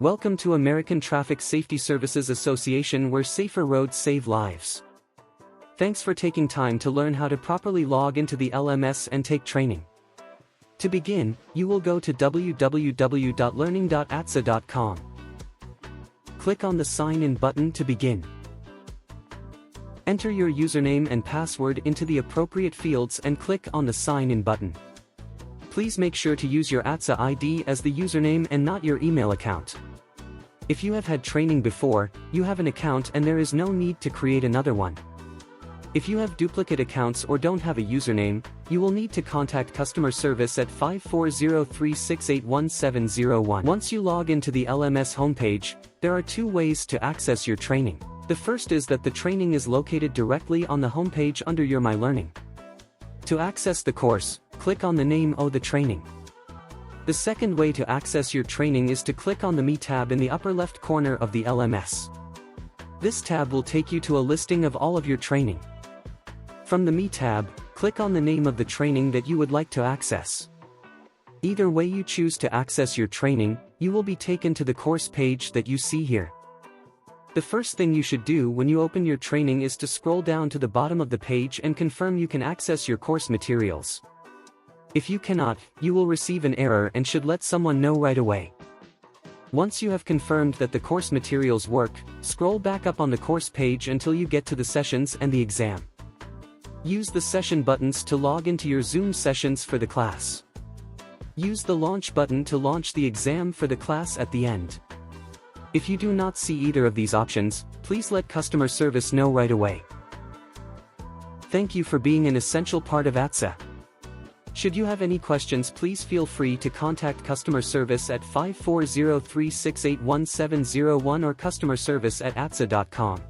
Welcome to American Traffic Safety Services Association, where safer roads save lives. Thanks for taking time to learn how to properly log into the LMS and take training. To begin, you will go to www.learning.atssa.com. Click on the Sign In button to begin. Enter your username and password into the appropriate fields and click on the Sign In button. Please make sure to use your ATSSA ID as the username and not your email account. If you have had training before, you have an account and there is no need to create another one. If you have duplicate accounts or don't have a username, you will need to contact customer service at 540-368-1701. Once you log into the LMS homepage, there are two ways to access your training. The first is that the training is located directly on the homepage under your My Learning. To access the course, click on the name of the training. The second way to access your training is to click on the Me tab in the upper left corner of the LMS. This tab will take you to a listing of all of your training. From the Me tab, click on the name of the training that you would like to access. Either way you choose to access your training, you will be taken to the course page that you see here. The first thing you should do when you open your training is to scroll down to the bottom of the page and confirm you can access your course materials. If you cannot, you will receive an error and should let someone know right away. Once you have confirmed that the course materials work, scroll back up on the course page until you get to the sessions and the exam. Use the session buttons to log into your Zoom sessions for the class. Use the launch button to launch the exam for the class at the end. If you do not see either of these options, please let customer service know right away. Thank you for being an essential part of ATSSA. Should you have any questions, please feel free to contact customer service at 540-368-1701 or customer service@atssa.com.